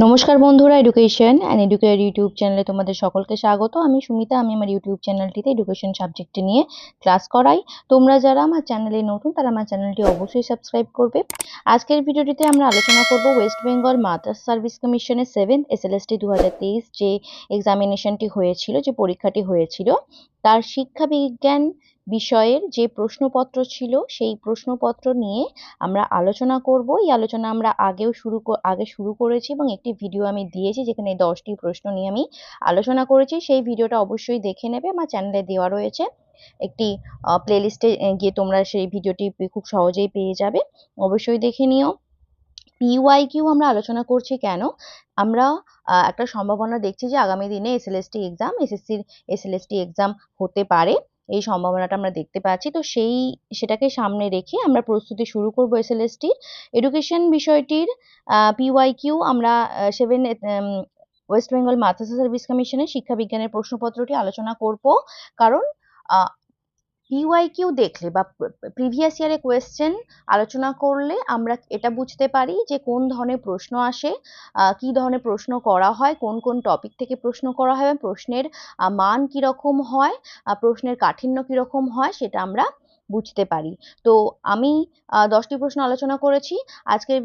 নমস্কার বন্ধুরা, education and educare YouTube চ্যানেলে তোমাদের সকলকে স্বাগত। আমি সুমিতা। আমি আমার ইউটিউব চ্যানেলটিতে এডুকেশন সাবজেক্টটি নিয়ে ক্লাস করাই। তোমরা যারা আমার চ্যানেলে নতুন তারা আমার চ্যানেলটি অবশ্যই সাবস্ক্রাইব করবে। আজকের ভিডিওটিতে আমরা আলোচনা করব ওয়েস্ট বেঙ্গল মাদ্রাসা সার্ভিস কমিশনের 7th SLST 2023 যে এক্সামিনেশনটি হয়েছিল, যে পরীক্ষাটি হয়েছিল, তার শিক্ষাবিজ্ঞান বিষয়ের যে প্রশ্নপত্র ছিল সেই প্রশ্নপত্র নিয়ে আমরা আলোচনা করব। এই আলোচনা আমরা আগে শুরু করেছি এবং একটি ভিডিও আমি দিয়েছি যেখানে 10টি প্রশ্ন নিয়ে আমি আলোচনা করেছি। সেই ভিডিওটা অবশ্যই দেখে নেবে, আমার চ্যানেলে দেওয়া রয়েছে। একটি প্লেলিস্টে গিয়ে তোমরা সেই ভিডিওটি খুব সহজেই পেয়ে যাবে, অবশ্যই দেখে নিও। PYQ আমরা আলোচনা করছি কেন? আমরা একটা সম্ভাবনা দেখছি যে আগামী দিনে SLST এক্সাম, SSCর SLST এক্সাম হতে পারে, এই সম্ভাবনাটা আমরা দেখতে পাচ্ছি। তো সেটাকে সামনে রেখে আমরা প্রস্তুতি শুরু করব SLST এডুকেশন বিষয়টির। PYQ আমরা 7 ওয়েস্ট বেঙ্গল মাদ্রাসা সার্ভিস কমিশনের শিক্ষাবিজ্ঞানের প্রশ্নপত্রটি আলোচনা করব। কারণ PYQ দেখলে বা প্রিভিয়াস ইয়ারে কোয়েশ্চেন আলোচনা করলে আমরা এটা বুঝতে পারি যে কোন ধরনের প্রশ্ন আসে, কি ধরনের প্রশ্ন করা হয়, কোন কোন টপিক থেকে প্রশ্ন করা হয়, প্রশ্নের মান কিরকম হয়, প্রশ্নের কাঠিন্য কিরকম হয়, সেটা আমরা বুঝতে পারি। তো আমি 10টি প্রশ্ন আলোচনা করেছি। আজকের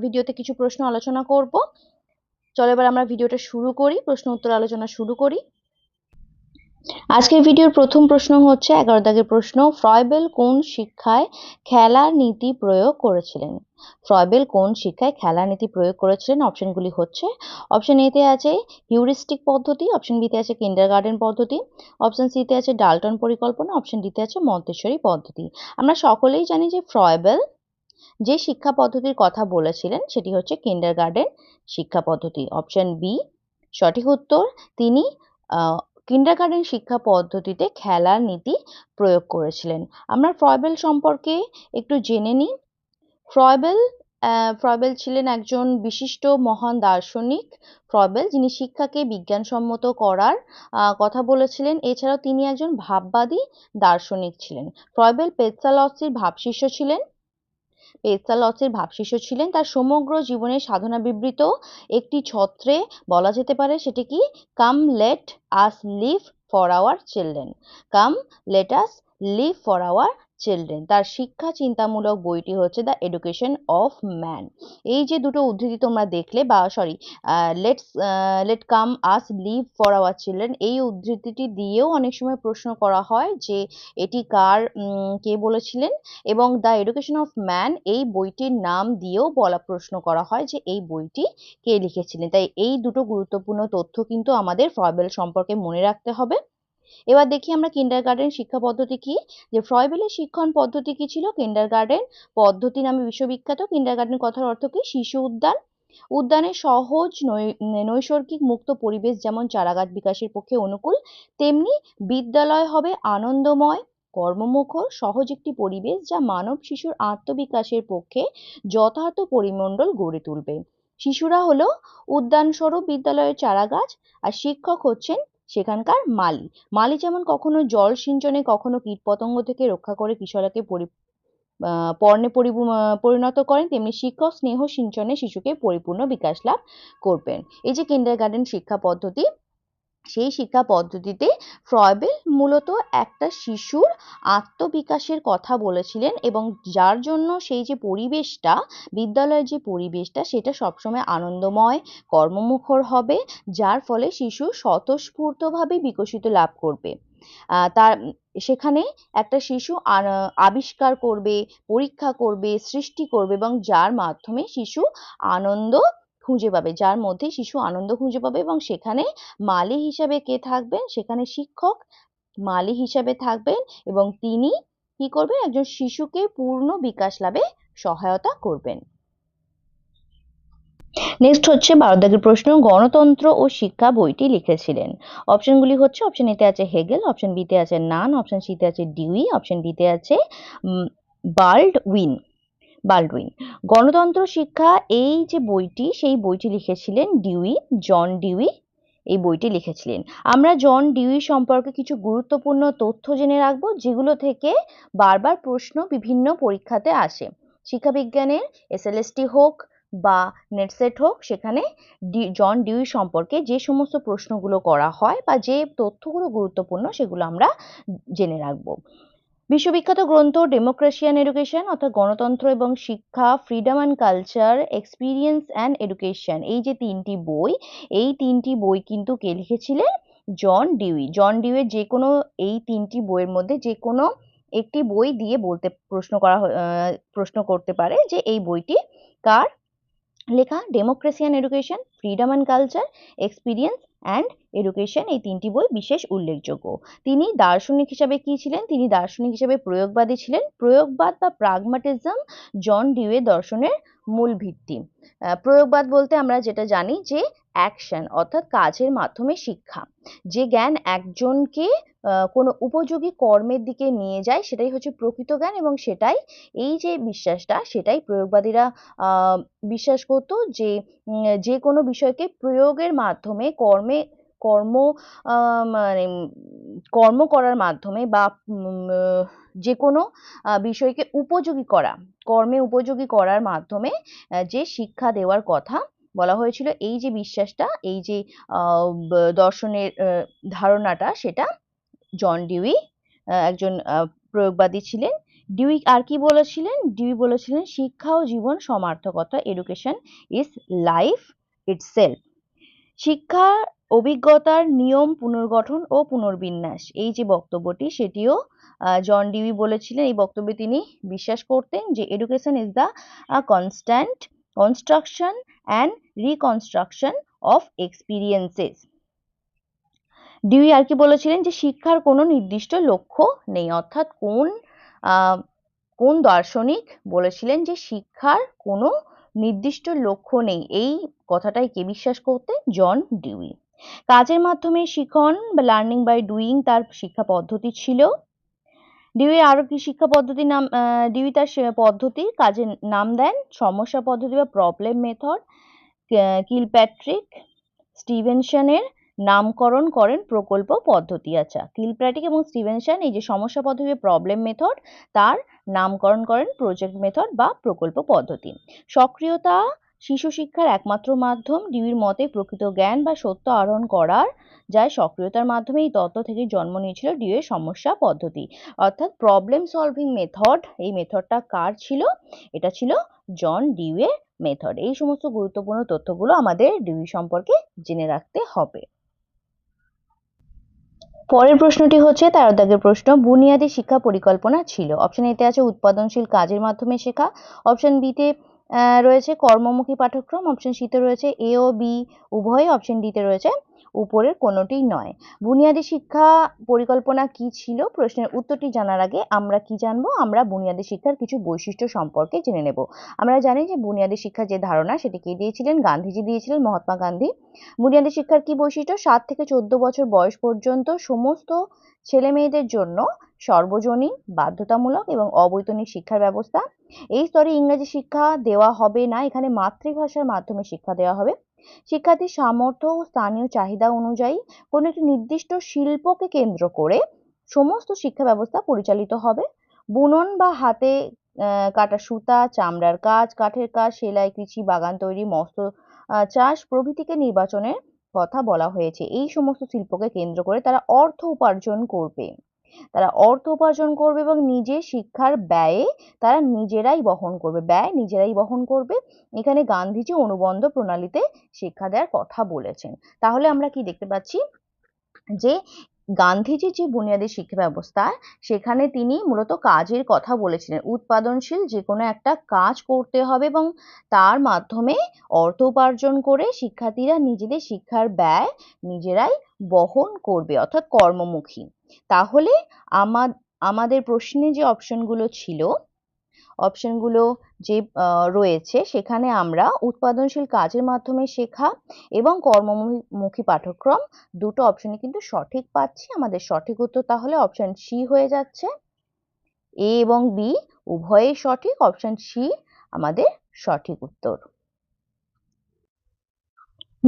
ভিডিওতে কিছু প্রশ্ন আলোচনা করব। চলো এবার আমরা ভিডিওটা শুরু করি, প্রশ্ন উত্তর আলোচনা শুরু করি। আজকের ভিডিওর প্রথম প্রশ্ন হচ্ছে 11 দাগের প্রশ্ন। ফ্রয়েবেল কোন শিক্ষায় খেলার নীতি প্রয়োগ করেছিলেন? ফ্রয়েবেল কোন শিক্ষায় খেলার নীতি প্রয়োগ করেছিলেন? অপশনগুলি হচ্ছে, অপশন এতে আছে হিউরিস্টিক পদ্ধতি, অপশন বিতে আছে কিন্ডারগার্টেন পদ্ধতি, অপশন সিতে আছে ডাল্টন পরিকল্পনা, অপশন ডিতে আছে মন্তেশ্বরী পদ্ধতি। আমরা সকলেই জানি যে ফ্রয়েবেল যে শিক্ষা পদ্ধতির কথা বলেছিলেন সেটি হচ্ছে কিন্ডারগার্টেন শিক্ষা পদ্ধতি। অপশন বি সঠিক উত্তর। তিনি কিন্ডারগার্টেন শিক্ষা পদ্ধতিতে খেলার নীতি প্রয়োগ করেছিলেন। আমরা ফ্রয়েবেল সম্পর্কে একটু জেনে নিই। ফ্রয়েবেল ছিলেন একজন বিশিষ্ট মহান দার্শনিক। ফ্রয়েবেল যিনি শিক্ষাকে বিজ্ঞানসম্মত করার কথা বলেছিলেন। এছাড়াও তিনি একজন ভাববাদী দার্শনিক ছিলেন। ফ্রয়েবেল পেটসালস্কির ভাবশিষ্য ছিলেন। তার সমগ্র জীবনের সাধনা বিবৃত একটি ছত্রে বলা যেতে পারে, সেটি কি? Come let us live for our children. Come let us live for our children. তার শিক্ষা চিন্তামূলক বইটি হচ্ছে দ্য এডুকেশন অফ ম্যান। এই যে দুটো উদ্ধৃতি তোমরা দেখলে, বা sorry, let come us live for our children, এই উদ্ধৃতিটি দিয়েও অনেক সময় প্রশ্ন করা হয় যে এটি কে বলেছিলেন। এবং দ্য এডুকেশন অফ ম্যান এই বইটির নাম দিয়েও প্রশ্ন করা হয় যে এই বইটি কে লিখেছিলেন। তাই এই দুটো গুরুত্বপূর্ণ তথ্য কিন্তু আমাদের ফ্রয়েবেল সম্পর্কে মনে রাখতে হবে। এবার দেখি আমরা কিন্ডারগার্টেন শিক্ষা পদ্ধতি কি। যে ফ্রয়েবেলের শিক্ষণ পদ্ধতি কি ছিল? কিন্ডারগার্টেন পদ্ধতি নামে বিশ্ববিখ্যাত। কিন্ডারগার্টেন কথার অর্থ কি? শিশু উদ্যান। উদ্যানের সহজ নৈসর্গিক মুক্ত পরিবেশ যেমন চারাগাছ বিকাশের পক্ষে অনুকূল, তেমনি বিদ্যালয় হবে আনন্দময়, কর্মমুখর, সহজ একটি পরিবেশ যা মানব শিশুর আত্মবিকাশের পক্ষে যথার্থ পরিমণ্ডল গড়ে তুলবে। শিশুরা হলো উদ্যানস্বরূপ বিদ্যালয়ের চারাগাছ, আর শিক্ষক হচ্ছেন সেখানকার মালি যেমন কখনো জল সিঞ্চনে, কখনো কীটপতঙ্গ থেকে রক্ষা করে কিশোরকে পর্ণে পরিণত করেন, তেমনি শিক্ষক স্নেহ সিঞ্চনে শিশুকে পরিপূর্ণ বিকাশ লাভ করবেন। এই যে কিন্ডারগার্টেন শিক্ষা পদ্ধতি, সেই শিক্ষা পদ্ধতিতে ফ্রয়েবেল মূলত একটা শিশুর আত্মবিকাশের কথা বলেছিলেন, এবং যার জন্য সেই যে পরিবেশটা, বিদ্যালয়ের যে পরিবেশটা, সেটা সবসময় আনন্দময়, কর্মমুখর হবে, যার ফলে শিশু স্বতঃস্ফূর্তভাবে বিকশিত লাভ করবে। তার সেখানে একটা শিশু আবিষ্কার করবে, পরীক্ষা করবে, সৃষ্টি করবে, এবং যার মাধ্যমে শিশু আনন্দ খুঁজে পাবে, যার মধ্যে শিশু আনন্দ খুঁজে পাবে। এবং সেখানে মালি হিসাবে কে থাকবেন? সেখানে শিক্ষক মালি হিসাবে থাকবেন, এবং তিনি কি করবেন? একজন শিশুকে পূর্ণ বিকাশ লাভে সহায়তা করবেন। নেক্সট হচ্ছে 12 দাগের প্রশ্ন। গণতন্ত্র ও শিক্ষা বইটি লিখেছিলেন। অপশনগুলি হচ্ছে, অপশন এতে আছে হেগেল, অপশন বিতে আছে নান, অপশন সিতে আছে ডিউই, অপশন ডিতে আছে বাল্ডউইন। গণতন্ত্র শিক্ষা এই যে বইটি, সেই বইটি লিখেছিলেন ডিউই, জন ডিউই এই বইটি লিখেছিলেন। আমরা জন ডিউই সম্পর্কে কিছু গুরুত্বপূর্ণ তথ্য জেনে রাখবো, যেগুলো থেকে বারবার প্রশ্ন বিভিন্ন পরীক্ষাতে আসে। শিক্ষাবিজ্ঞানের SLST হোক, বা নেট সেট হোক, সেখানে জন ডিউই সম্পর্কে যে সমস্ত প্রশ্নগুলো করা হয় বা যে তথ্যগুলো গুরুত্বপূর্ণ সেগুলো আমরা জেনে রাখবো। বিশ্ববিখ্যাত গ্রন্থ ডেমোক্রেসি অ্যান্ড এডুকেশন অর্থাৎ গণতন্ত্র এবং শিক্ষা, freedom and culture, experience and education, এই যে তিনটি বই, এই তিনটি বই কিন্তু কে লিখেছিলেন? John Dewey. জন ডিউয়ের যে কোনো এই তিনটি বইয়ের মধ্যে যে কোনো একটি বই দিয়ে প্রশ্ন করতে পারে যে এই বইটি কার লেখা। Democracy and education, freedom and culture, experience and education, এই তিনটি বই বিশেষ উল্লেখযোগ্য। তিনি দার্শনিক হিসাবে কি ছিলেন? তিনি দার্শনিক হিসাবে প্রয়োগবাদী ছিলেন। প্রয়োগবাদ বা প্রাগমাটিজম জন ডিউয়ের দর্শনের মূল ভিত্তি। প্রয়োগবাদ বলতে আমরা যেটা জানি যে অ্যাকশন অর্থাৎ কাজের মাধ্যমে শিক্ষা, যে জ্ঞান একজনকে কোনো উপযোগী কর্মের দিকে নিয়ে যায় সেটাই হচ্ছে প্রকৃত জ্ঞান, এবং সেটাই এই যে বিশ্বাসটা সেটাই প্রয়োগবাদীরা বিশ্বাস করতো যে যে কোনো বিষয়কে প্রয়োগের মাধ্যমে কর্ম করার মাধ্যমে বা যে কোনো বিষয়কে উপযোগী করা, কর্মে উপযোগী করার মাধ্যমে যে শিক্ষা দেওয়ার কথা বলা হয়েছিল, এই যে বিশ্বাসটা, এই যে দর্শনের ধারণাটা, সেটা জন ডিউই একজন প্রয়োগবাদী ছিলেন। ডিউই আর কি বলেছিলেন? ডিউই বলেছিলেন শিক্ষা ও জীবন সমার্থকতা, এডুকেশন ইজ লাইফ ইটসেলফ। শিক্ষা অভিজ্ঞতার নিয়ম, পুনর্গঠন ও পুনর্বিন্যাস, এই যে বক্তব্যটি সেটিও জন ডিউই বলেছিলেন। এই বক্তব্যে তিনি বিশ্বাস করতেন যে education is the constant construction and reconstruction of experiences. Dewey আর কি বলেছিলেন যে শিক্ষার কোনো নির্দিষ্ট লক্ষ্য নেই, অর্থাৎ কোন দার্শনিক বলেছিলেন যে শিক্ষার কোনো নির্দিষ্ট লক্ষ্য নেই, এই কথাটাই কে বিশ্বাস করতেন? John Dewey. কাজের মাধ্যমে শিখন বা লার্নিং বাই ডুইং তার শিক্ষা পদ্ধতি ছিল। ডিউই আরো কি শিক্ষা পদ্ধতির নাম, ডিউই তার পদ্ধতির কাজের নাম দেন সমস্যা পদ্ধতি বা প্রবলেম মেথড। কিলপ্যাট্রিক স্টিভেনসনের নামকরণ করেন প্রকল্প পদ্ধতি। আচ্ছা, কিলপ্যাট্রিক এবং স্টিভেনসন এই যে সমস্যা পদ্ধতি প্রবলেম মেথড, তার নামকরণ করেন প্রজেক্ট মেথড বা প্রকল্প পদ্ধতি। সক্রিয়তা শিশু শিক্ষার একমাত্র মাধ্যম। ডিউইর মতে প্রকৃত জ্ঞান বা সত্য আহরণ করার যায় সক্রিয়তার মাধ্যমে। এই তত্ত্ব থেকে জন্ম নিয়েছিল ডিউইর সমস্যা পদ্ধতি, অর্থাৎ প্রবলেম সলভিং মেথড। এই মেথডটা কার ছিল? এটা ছিল জন ডিউইর মেথড। এই সমস্ত গুরুত্বপূর্ণ তথ্যগুলো আমাদের ডিউই সম্পর্কে জেনে রাখতে হবে। পরের প্রশ্নটি হচ্ছে 13 দাগের প্রশ্ন, বুনিয়াদী শিক্ষা পরিকল্পনা ছিল। অপশন এতে আছে উৎপাদনশীল কাজের মাধ্যমে শেখা, অপশন বিতে রয়েছে কর্মমুখী পাঠ্যক্রম, অপশন সিতে রয়েছে এ ও বি উভয়, অপশন ডিতে রয়েছে উপরের কোনোটি নয়। বুনিয়াদী শিক্ষা পরিকল্পনা কি ছিল? প্রশ্নের উত্তরটি জানার আগে আমরা কি জানবো? আমরা বুনিয়াদী শিক্ষার কিছু বৈশিষ্ট্য সম্পর্কে জেনে নেব। আমরা জানি যে বুনিয়াদী শিক্ষার যে ধারণা সেটি কে দিয়েছিলেন? গান্ধীজি দিয়েছিলেন, মহাত্মা গান্ধী। বুনিয়াদী শিক্ষার কি বৈশিষ্ট্য? 7 থেকে 14 বছর বয়স পর্যন্ত সমস্ত ছেলে মেয়েদের জন্য সর্বজনীন, বাধ্যতামূলক এবং অবৈতনিক শিক্ষার ব্যবস্থা। এই স্তরে ইংরেজি শিক্ষা দেওয়া হবে না, এখানে মাতৃভাষার মাধ্যমে শিক্ষা দেওয়া হবে। শিক্ষার্থীর সামর্থ্য ও স্থানীয় চাহিদা অনুযায়ী কোনো একটি নির্দিষ্ট শিল্পকে কেন্দ্র করে সমস্ত শিক্ষা ব্যবস্থা পরিচালিত হবে। বুনন বা হাতে কাটা সুতা, চামড়ার কাজ, কাঠের কাজ, সেলাই, কৃষি, বাগান তৈরি, মৎস্য চাষ প্রভৃতিকে নির্বাচনের কথা বলা হয়েছে। এই সমস্ত শিল্পকে কেন্দ্র করে তারা অর্থ উপার্জন করবে, এবং নিজের শিক্ষার ব্যয়ে তারা নিজেরাই বহন করবে। এখানে গান্ধীজি অনুবন্ধ প্রণালীতে শিক্ষা দেওয়ার কথা বলেছেন। তাহলে আমরা কি দেখতে পাচ্ছি যে গান্ধীজি যে বুনিয়াদী শিক্ষা ব্যবস্থা, সেখানে তিনি মূলত কাজের কথা বলেছিলেন। উৎপাদনশীল যে কোনো একটা কাজ করতে হবে এবং তার মাধ্যমে অর্থ উপার্জন করে শিক্ষার্থীরা নিজেদের শিক্ষার ব্যয় নিজেরাই বহন করবে, অর্থাৎ কর্মমুখী। তাহলে আমাদের প্রশ্নে যে অপশনগুলো ছিল, অপশনগুলো যে রয়েছে, সেখানে আমরা উৎপাদনশীল কাজের মাধ্যমে শেখা এবং কর্মমুখী পাঠ্যক্রম দুটো অপশনই কিন্তু সঠিক পাচ্ছি। আমাদের সঠিক উত্তর তাহলে অপশন সি হয়ে যাচ্ছে। এ এবং বি উভয়ই সঠিক, অপশন সি আমাদের সঠিক উত্তর।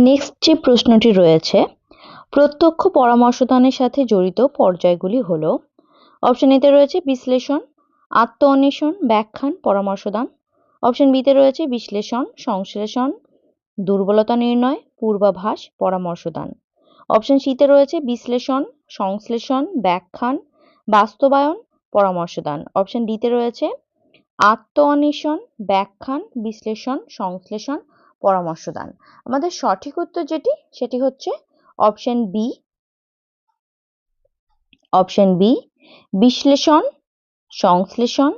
নেক্সট যে প্রশ্নটি রয়েছে, প্রত্যক্ষ পরামর্শদানের সাথে জড়িত পর্যায়গুলি হলো। অপশন এতে রয়েছে বিশ্লেষণ, আত্ম অন্বেষণ, ব্যাখ্যান, পরামর্শদান। অপশন বিতে রয়েছে বিশ্লেষণ, সংশ্লেষণ, দুর্বলতা নির্ণয়, পূর্বাভাস, পরামর্শদান। অপশন সিতে রয়েছে বিশ্লেষণ, সংশ্লেষণ, ব্যাখ্যান, বাস্তবায়ন, পরামর্শদান। অপশন ডিতে রয়েছে আত্ম অন্বেষণ, ব্যাখ্যান, বিশ্লেষণ, সংশ্লেষণ, পরামর্শদান। আমাদের সঠিক উত্তর যেটি সেটি হচ্ছে অপশন বি। অপশন বি, বিশ্লেষণ, সংশ্লেষণ,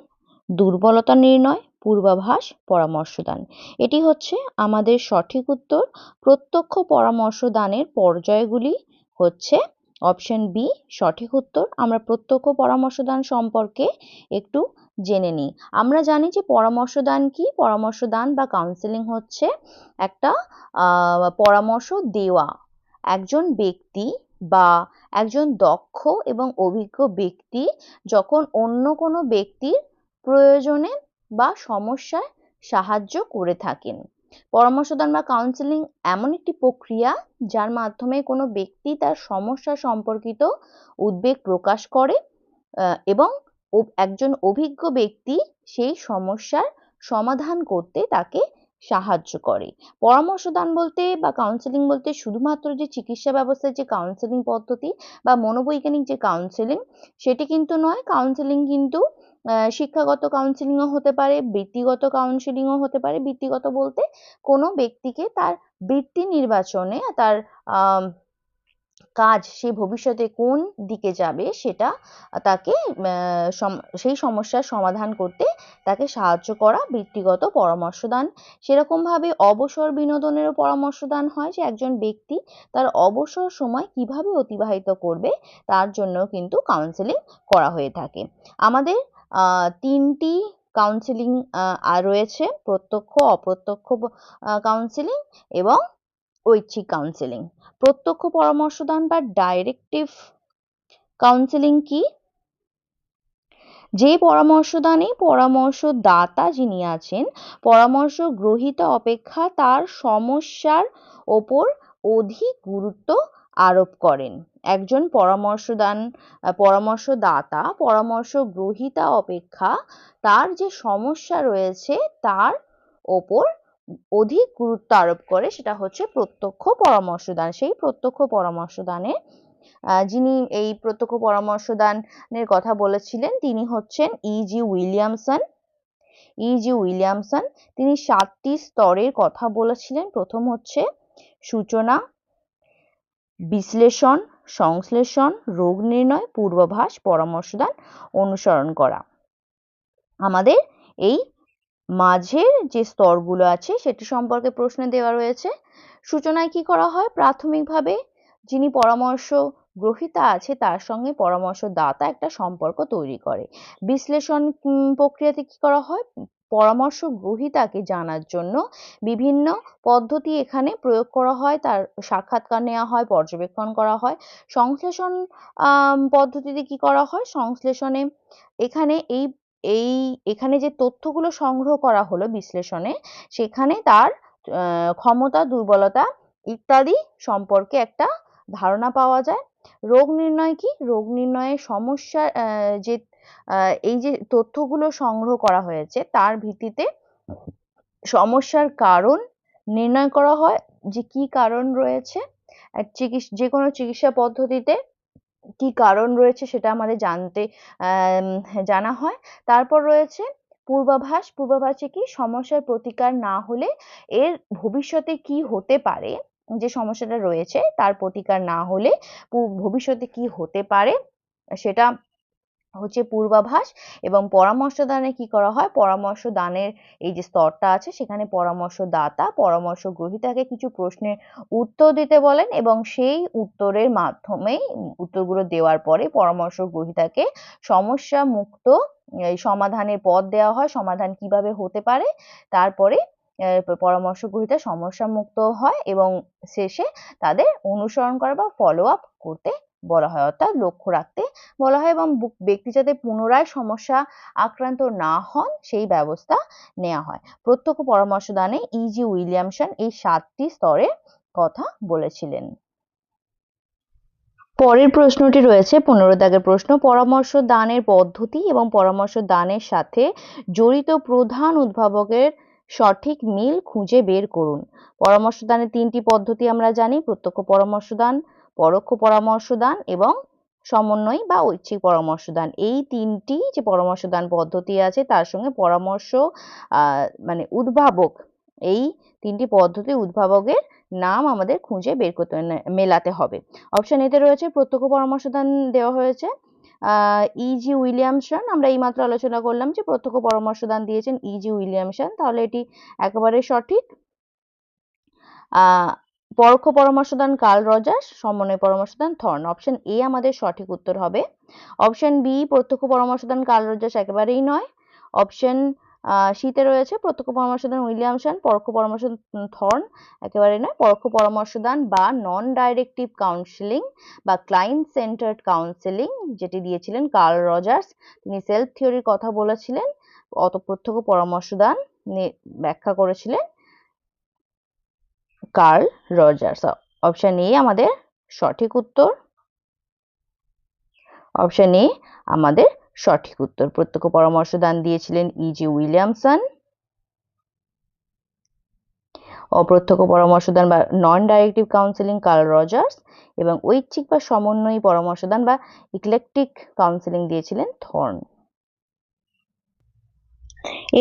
দুর্বলতা নির্ণয়, পূর্বাভাস, পরামর্শদান। এটি হচ্ছে আমাদের সঠিক উত্তর। প্রত্যক্ষ পরামর্শদানের পর্যায়গুলি হচ্ছে অপশন বি সঠিক উত্তর। আমরা প্রত্যক্ষ পরামর্শদান সম্পর্কে একটু জেনে নিই। আমরা জানি যে পরামর্শদান কি। পরামর্শদান বা কাউন্সেলিং হচ্ছে একটা পরামর্শ দেওয়া। একজন ব্যক্তি বা একজন দক্ষ এবং অভিজ্ঞ ব্যক্তি যখন অন্য কোনো ব্যক্তির প্রয়োজনে বা সমস্যায় সাহায্য করে থাকেন। পরামর্শদান বা কাউন্সেলিং এমন একটি প্রক্রিয়া যার মাধ্যমে কোনো ব্যক্তি তার সমস্যা সম্পর্কিত উদ্বেগ প্রকাশ করে এবং একজন অভিজ্ঞ ব্যক্তি সেই সমস্যার সমাধান করতে তাকে সাহায্য করে। পরামর্শদান বলতে বা কাউন্সেলিং বলতে শুধুমাত্র যে চিকিৎসা ব্যবস্থার যে কাউন্সেলিং পদ্ধতি বা মনোবৈজ্ঞানিক যে কাউন্সেলিং সেটি কিন্তু নয়। কাউন্সেলিং কিন্তু শিক্ষাগত কাউন্সেলিংও হতে পারে, বৃত্তিগত কাউন্সেলিংও হতে পারে। বৃত্তিগত বলতে কোনো ব্যক্তিকে তার বৃত্তি নির্বাচনে তার কাজ সে ভবিষ্যতে কোন দিকে যাবে সেটা তাকে সেই সমস্যার সমাধান করতে তাকে সাহায্য করা বৃত্তিগত পরামর্শদান। সেরকমভাবে অবসর বিনোদনেরও পরামর্শদান হয়, যে একজন ব্যক্তি তার অবসর সময় কিভাবে অতিবাহিত করবে তার জন্য কিন্তু কাউন্সেলিং করা হয়ে থাকে। আমাদের তিনটি কাউন্সেলিং রয়েছে: প্রত্যক্ষ, অপ্রত্যক্ষ কাউন্সেলিং এবং ঐচ্ছিক কাউন্সেলিং। প্রত্যক্ষ পরামর্শদান বা ডাইরেক্টিভ কাউন্সেলিং কি? যে পরামর্শদানে পরামর্শদাতা যিনি আছেন পরামর্শ গ্রহীতা অপেক্ষা তার সমস্যার ওপর অধিক গুরুত্ব আরোপ করেন। একজন পরামর্শদাতা পরামর্শ গ্রহীতা অপেক্ষা তার যে সমস্যা রয়েছে তার ওপর অধিক গুরুত্ব আরোপ করে, সেটা হচ্ছে প্রত্যক্ষ পরামর্শদান। সেই প্রত্যক্ষ পরামর্শদানে যিনি এই প্রত্যক্ষ পরামর্শদানের কথা বলেছিলেন তিনি হচ্ছেন ইজি উইলিয়ামসন। ইজি উইলিয়ামসন তিনি 7টি স্তরের কথা বলেছিলেন। প্রথম হচ্ছে সূচনা, বিশ্লেষণ, সংশ্লেষণ, রোগ নির্ণয়, পূর্বাভাস, পরামর্শদান, অনুসরণ করা। আমাদের এই মাঝের যে স্তরগুলো আছে সেটি সম্পর্কে প্রশ্ন দেওয়া রয়েছে। সূচনায় কি করা হয়? প্রাথমিকভাবে যিনি পরামর্শ গ্রহীতা আছে তার সঙ্গে পরামর্শদাতা একটা সম্পর্ক তৈরি করে। বিশ্লেষণ প্রক্রিয়াতে কি করা হয়? পরামর্শ গ্রহীতাকে জানার জন্য বিভিন্ন পদ্ধতি এখানে প্রয়োগ করা হয়, তার সাক্ষাৎকার নেওয়া হয়, পর্যবেক্ষণ করা হয়। সংশ্লেষণ পদ্ধতিতে কি করা হয়? সংশ্লেষণে এখানে এখানে যে তথ্যগুলো সংগ্রহ করা হলো বিশ্লেষণে, সেখানে তার ক্ষমতা, দুর্বলতা ইত্যাদি সম্পর্কে একটা ধারণা পাওয়া যায়। রোগ নির্ণয় কি? রোগ নির্ণয়ে সমস্যা যে এই যে তথ্যগুলো সংগ্রহ করা হয়েছে তার ভিত্তিতে সমস্যার কারণ নির্ণয় করা হয়, যে কি কারণ রয়েছে। যে কোনো চিকিৎসা পদ্ধতিতে কি কারণ রয়েছে সেটা আমাদের জানা হয়। তারপর রয়েছে পূর্বাভাস। পূর্বাভাসে কি? সমস্যার প্রতিকার না হলে এর ভবিষ্যতে কি হতে পারে, যে সমস্যাটা রয়েছে তার প্রতিকার না হলে ভবিষ্যতে কি হতে পারে সেটা হচ্ছে পূর্বাভাস। এবং পরামর্শদানে কি করা হয়? পরামর্শদানের এই যে স্তরটা আছে সেখানে পরামর্শদাতা পরামর্শ গ্রহীতাকে কিছু প্রশ্নের উত্তর দিতে বলেন এবং সেই উত্তরের মাধ্যমেই উত্তরগুলো দেওয়ার পরে পরামর্শ গ্রহীতাকে সমস্যা মুক্ত সমাধানের পথ দেওয়া হয়, সমাধান কিভাবে হতে পারে। তারপরে পরামর্শ গ্রহীতা সমস্যা মুক্ত হয় এবং শেষে তাদের অনুসরণ করা বা ফলো আপ করতে বলা হয়, অর্থাৎ লক্ষ্য রাখতে বলা হয় এবং ব্যক্তি যাতে পুনরায় সমস্যা আক্রান্ত না হন সেই ব্যবস্থা নেওয়া হয়। প্রত্যক্ষ পরামর্শদানে ইজি উইলিয়ামসন এই 7টি স্তরের কথা বলেছিলেন। পরের প্রশ্নটি রয়েছে 15 দাগের প্রশ্ন। পরামর্শ দানের পদ্ধতি এবং পরামর্শ দানের সাথে জড়িত প্রধান উদ্ভাবকের সঠিক মিল খুঁজে বের করুন। পরামর্শ দানের 3টি পদ্ধতি আমরা জানি: প্রত্যক্ষ পরামর্শ দান, পরোক্ষ পরামর্শ দান এবং সমন্বয় বা ঐচ্ছিক পরামর্শ দান। এই 3টি যে পরামর্শ দান পদ্ধতি আছে তার সঙ্গে পরামর্শ মানে উদ্ভাবক, এই 3টি পদ্ধতি উদ্ভাবকের নাম আমাদের খুঁজে বের করতে মেলাতে হবে। অপশন এতে রয়েছে প্রত্যক্ষ পরামর্শদান দেওয়া হয়েছে ই.জি. উইলিয়ামসন। আমরা এইমাত্র আলোচনা করলাম যে প্রত্যক্ষ পরামর্শদান দিয়েছেন ই.জি. উইলিয়ামসন, তাহলে এটি একেবারে সঠিক। পরোক্ষ পরামর্শদান কার্ল রজার্স, সমন্বয় পরামর্শদান থর্ন। অপশন এ আমাদের সঠিক উত্তর হবে। অপশন বি প্রত্যক্ষ পরামর্শদান কার্ল রজার্স একেবারেই নয়। অপশন সিতে রয়েছে প্রত্যক্ষ পরামর্শদান উইলিয়ামসন, পরোক্ষ পরামর্শদান থর্ন একেবারে নয়। পরোক্ষ পরামর্শদান বা নন ডাইরেক্টিভ কাউন্সেলিং বা ক্লায়েন্ট সেন্টার্ড কাউন্সেলিং যেটি দিয়েছিলেন কার্ল রজার্স, তিনি সেলফ থিওরির কথা বলেছিলেন, অত প্রত্যক্ষ পরামর্শদান ব্যাখ্যা করেছিলেন কার্ল রজার্স। অপশন এ আমাদের সঠিক উত্তর। অপশন এ আমাদের সঠিক উত্তর। প্রত্যক্ষ পরামর্শদান দিয়েছিলেন ই.জি. উইলিয়ামসন, অপ্রত্যক্ষ পরামর্শদান বা নন ডাইরেক্টিভ কাউন্সেলিং কার্ল রজার্স এবং ঐচ্ছিক বা সমন্বয়ী পরামর্শদান বা ইক্লেকটিক কাউন্সেলিং দিয়েছিলেন থর্ন।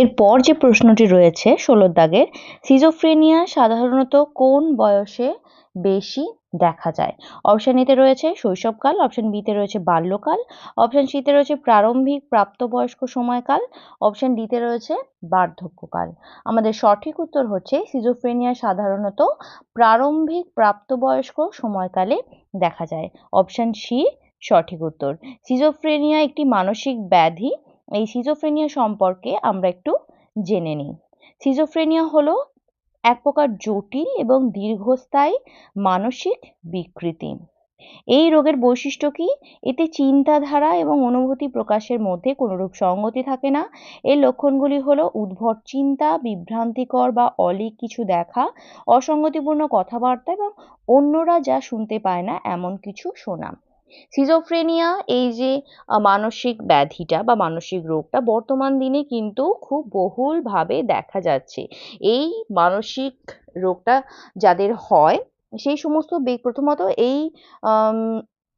এরপর যে প্রশ্নটি রয়েছে 16 দাগের, সিজোফ্রেনিয়া সাধারণত কোন বয়সে বেশি দেখা যায়? অপশন এতে রয়েছে শৈশবকাল, অপশন বিতে রয়েছে বাল্যকাল, অপশন সিতে রয়েছে প্রারম্ভিক প্রাপ্তবয়স্ক সময়কাল, অপশন ডিতে রয়েছে বার্ধক্যকাল। আমাদের সঠিক উত্তর হচ্ছে সিজোফ্রেনিয়া সাধারণত প্রারম্ভিক প্রাপ্তবয়স্ক সময়কালে দেখা যায়। অপশন সি সঠিক উত্তর। সিজোফ্রেনিয়া একটি মানসিক ব্যাধি। এই সিজোফ্রেনিয়া সম্পর্কে আমরা একটু জেনে নিই। সিজোফ্রেনিয়া হলো এক প্রকার জটিল এবং দীর্ঘস্থায়ী মানসিক বিকৃতি। এই রোগের বৈশিষ্ট্য কি? এতে চিন্তাধারা এবং অনুভূতি প্রকাশের মধ্যে কোনোরূপ সংগতি থাকে না। এর লক্ষণগুলি হলো উদ্ভট চিন্তা, বিভ্রান্তিকর বা অলীক কিছু দেখা, অসঙ্গতিপূর্ণ কথাবার্তা এবং অন্যরা যা শুনতে পায় না এমন কিছু শোনা। সিজোফ্রেনিয়া এই যে মানসিক ব্যাধিটা বা মানসিক রোগটা বর্তমান দিনে কিন্তু খুব বহুলভাবে দেখা যাচ্ছে। এই মানসিক রোগটা যাদের হয় সেই সমস্ত প্রথমত এই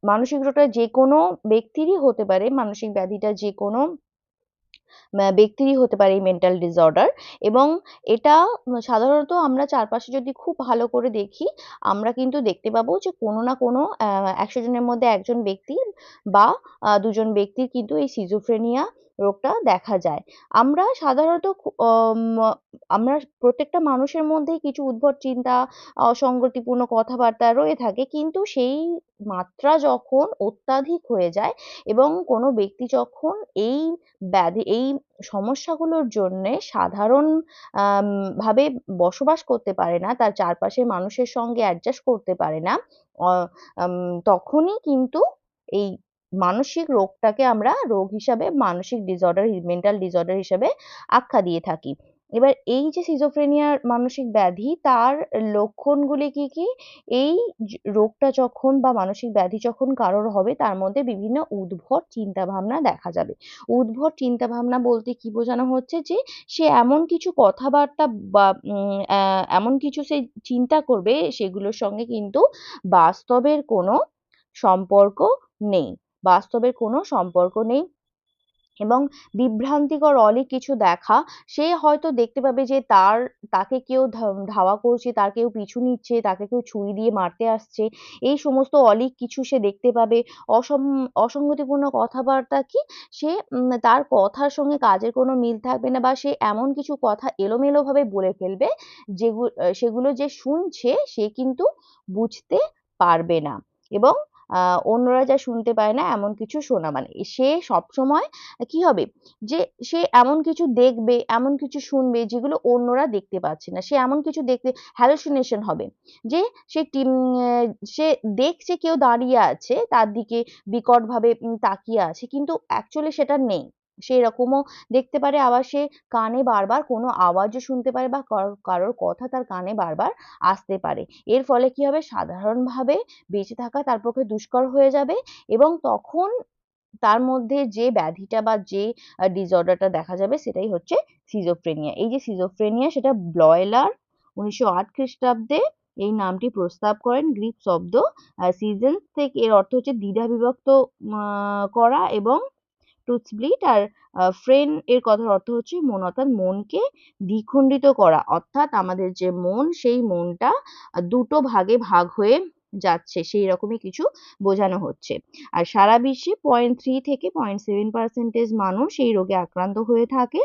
মানসিক রোগটা যে কোনো ব্যক্তিরই হতে পারে, মানসিক ব্যাধিটা যে কোনো ব্যক্তিরই হতে পারে এই মেন্টাল ডিসঅর্ডার। এবং এটা সাধারণত আমরা চারপাশে যদি খুব ভালো করে দেখি আমরা কিন্তু দেখতে পাবো যে কোনো না কোনো 100 জনের মধ্যে একজন ব্যক্তি বা দুজন ব্যক্তির কিন্তু এই সিজোফ্রেনিয়া রোগটা দেখা যায়। আমরা সাধারণত আমরা প্রত্যেকটা মানুষের মধ্যেই কিছু উদ্ভট চিন্তা, অসঙ্গতিপূর্ণ কথাবার্তা রয়ে থাকে, কিন্তু সেই মাত্রা যখন অত্যাধিক হয়ে যায় এবং কোনো ব্যক্তি যখন এই এই সমস্যাগুলোর জন্যে সাধারণ ভাবে বসবাস করতে পারে না, তার চারপাশের মানুষের সঙ্গে অ্যাডজাস্ট করতে পারে না, তখনই কিন্তু এই মানসিক রোগটাকে আমরা রোগ হিসাবে মানসিক ডিসঅর্ডার, মেন্টাল ডিসঅর্ডার হিসাবে আখ্যা দিয়ে থাকি। এবার এই যে সিজোফ্রেনিয়ার মানসিক ব্যাধি তার লক্ষণগুলি কি কি? এই রোগটা যখন বা মানসিক ব্যাধি যখন কারোর হবে তার মধ্যে বিভিন্ন উদ্ভট চিন্তাভাবনা দেখা যাবে। উদ্ভট চিন্তাভাবনা বলতে কি বোঝানো হচ্ছে? যে সে এমন কিছু কথাবার্তা বা এমন কিছু সে চিন্তা করবে সেগুলোর সঙ্গে কিন্তু বাস্তবের কোনো সম্পর্ক নেই, বাস্তবের কোনো সম্পর্ক নেই। এবং বিভ্রান্তিকর অলীক কিছু দেখা, সে হয়তো দেখতে পাবে যে তাকে কেউ ধাওয়া করছে, তার কেউ পিছু নিচ্ছে, তাকে কেউ ছুরি দিয়ে মারতে আসছে, এই সমস্ত অলীক কিছু সে দেখতে পাবে। অসঙ্গতিপূর্ণ কথাবার্তা কি? সে তার কথার সঙ্গে কাজের কোনো মিল থাকবে না বা সে এমন কিছু কথা এলোমেলোভাবে বলে ফেলবে সেগুলো যে শুনছে সে কিন্তু বুঝতে পারবে না এবং অন্যরা যা শুনতে পায় না এমন কিছু শোনা, মানে সে সবসময় কি হবে? যে সে এমন কিছু দেখবে, এমন কিছু শুনবে যেগুলো অন্যরা দেখতে পাচ্ছে না। সে এমন কিছু দেখতে হ্যালুসিনেশন হবে যে সে দেখছে কেউ দাঁড়িয়ে আছে তার দিকে বিকটভাবে তাকিয়ে আছে, কিন্তু অ্যাকচুয়ালি সেটা নেই। সেই রকমও দেখতে পারে, আবার সে কানে বারবার কোনো আওয়াজও শুনতে পারে বা কারোর কথা তার কানে বারবার আসতে পারে। এর ফলে কি হবে, সাধারণভাবে বেঁচে থাকা তার পক্ষে দুষ্কর হয়ে যাবে এবং তখন তার মধ্যে যে ব্যাধিটা বা যে ডিসঅর্ডারটা দেখা যাবে সেটাই হচ্ছে সিজোফ্রেনিয়া। এই যে সিজোফ্রেনিয়া, সেটা ব্লয়লার 1908 খ্রিস্টাব্দে এই নামটি প্রস্তাব করেন। গ্রিক শব্দ সিজনস থেকে, এর অর্থ হচ্ছে দ্বিধা বিভক্ত করা, এবং টু স্প্লিট, আর ফ্রেন এর কথার অর্থ হচ্ছে মন, অর্থাৎ মনকে দ্বিখণ্ডিত করা, অর্থাৎ আমাদের যে মন সেই মনটা দুটো ভাগে ভাগ হয়ে যাচ্ছে, সেই রকমই কিছু বোঝানো হচ্ছে। আর সারা বিশ্বে 0.3 থেকে 0.7% মানুষ এই রোগে আক্রান্ত হয়ে থাকে।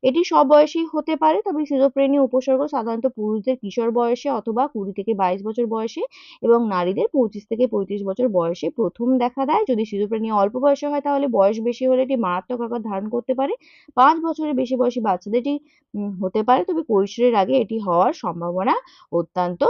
এটি সব বয়সেই হতে পারে, তবে সিজোফ্রেনিয়া উপসর্গ সাধারণত পুরুষদের কিশোর বয়সে অথবা 20 থেকে 22 বছর বয়সে এবং নারীদের 25 থেকে 35 বছর বয়সে প্রথম দেখা দেয়। যদি সিজোফ্রেনিয়া অল্প বয়সে হয় তাহলে বয়স বেশি হলে এটি মারাত্মক আকার ধারণ করতে পারে। 5 বছরের বেশি বয়সী বাচ্চাদের এটি হতে পারে, তবে কৈশোরের আগে এটি হওয়ার সম্ভাবনা অত্যন্ত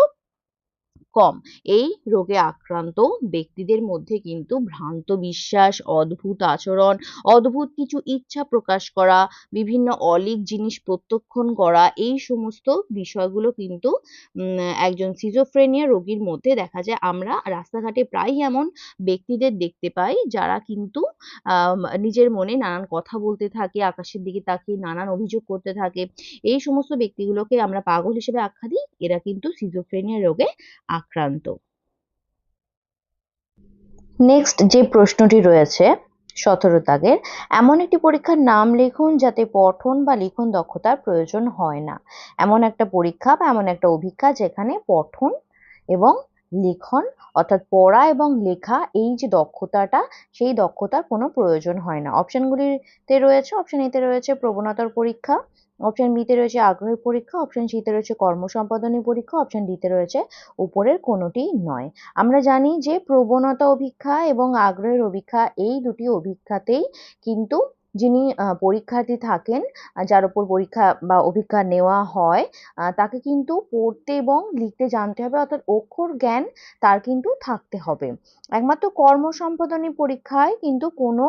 কম। এই রোগে আক্রান্ত ব্যক্তিদের মধ্যে কিন্তু ভ্রান্ত বিশ্বাস, অদ্ভুত আচরণ, অদ্ভুত কিছু ইচ্ছা প্রকাশ করা, বিভিন্ন অলীক জিনিস প্রত্যক্ষণ করা, এই সমস্ত বিষয়গুলো কিন্তু একজন সিজোফ্রেনিয়া রোগীর মধ্যে দেখা যায়। আমরা রাস্তাঘাটে প্রায়ই এমন ব্যক্তিদের দেখতে পাই যারা কিন্তু নিজের মনে নানান কথা বলতে থাকে, আকাশের দিকে তাকিয়ে নানান অভিযোগ করতে থাকে। এই সমস্ত ব্যক্তিগুলোকে আমরা পাগল হিসেবে আখ্যা দিই। এরা কিন্তু সিজোফ্রেনিয়া রোগে আক্রান্ত। নেক্সট যে প্রশ্নটি রয়েছে 17 দাগের, এমন একটি পরীক্ষার নাম লিখুন যাতে পঠন বা লিখন দক্ষতার প্রয়োজন হয় না। এমন একটা পরীক্ষা বা এমন একটা অভিজ্ঞতা যেখানে পঠন এবং লিখন, অর্থাৎ পড়া এবং লেখা, এই যে দক্ষতাটা, সেই দক্ষতার কোনো প্রয়োজন হয় না। অপশনগুলিতে রয়েছে, অপশন এতে রয়েছে প্রবণতার পরীক্ষা, অপশন বিতে রয়েছে আগ্রহের পরীক্ষা, অপশন সিতে রয়েছে কর্মসম্পাদনী পরীক্ষা, অপশন ডিতে রয়েছে উপরের কোনোটিই নয়। আমরা জানি যে প্রবণতা অভিক্ষা এবং আগ্রহের অভিক্ষা, এই দুটি অভিক্ষাতেই কিন্তু যিনি পরীক্ষার্থী থাকেন, যার উপর পরীক্ষা বা অভিক্ষা নেওয়া হয়, তাকে কিন্তু পড়তে এবং লিখতে জানতে হবে, অর্থাৎ অক্ষর জ্ঞান তার কিন্তু থাকতে হবে। একমাত্র কর্মসম্পাদনী পরীক্ষায় কিন্তু কোনো